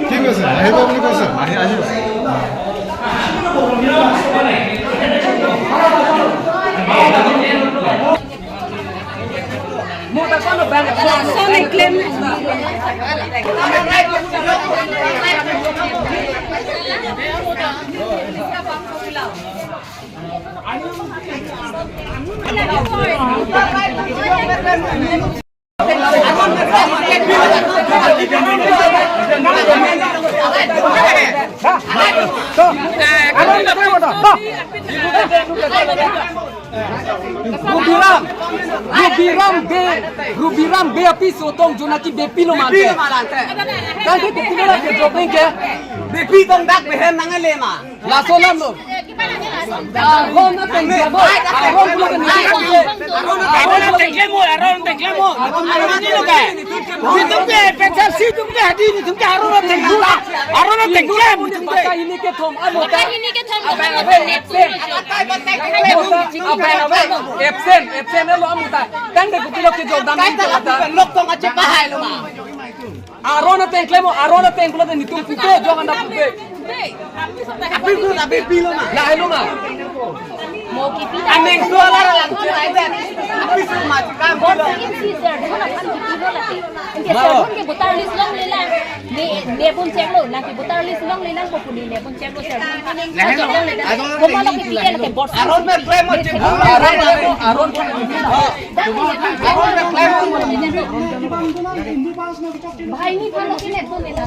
ঠিক আছে আহিব বুলি কৈছে আহিব Rubiram be api sotong jonaki bepi lo mante. Kan ke bepi lo ke dropping ke bepi tong dak behem nangale ma. La solam lo. Aron na tenglemo. Aron pulo ke ni. Aron tenglemo. Aron ni lo ke. Si tumke pencil si tumke hadi ni tumke aron na tenglemo. Aron na tenglemo tumke. Ini ke thom alo ka. Ini ke thom. Absen lo amuta. Kan ke bepi lo ke jodam ni. Lok tong ache kahai lo ma. Aron na tenglemo ni tum puke jogan da puke. Api pilo ma. La elo ma. Mau kipi Aneng suara langsung aja. Api semua kan. Caesar dia nak kan kipi lo lagi. Ke sebelum ke butar list long lela. Ne pun cek lo, nak butar list long lela ko puni ne pun cek lo ser. Ko malah kipi ke bot. Aron me play mo cek. Aron भाई नहीं follow किने तो lela.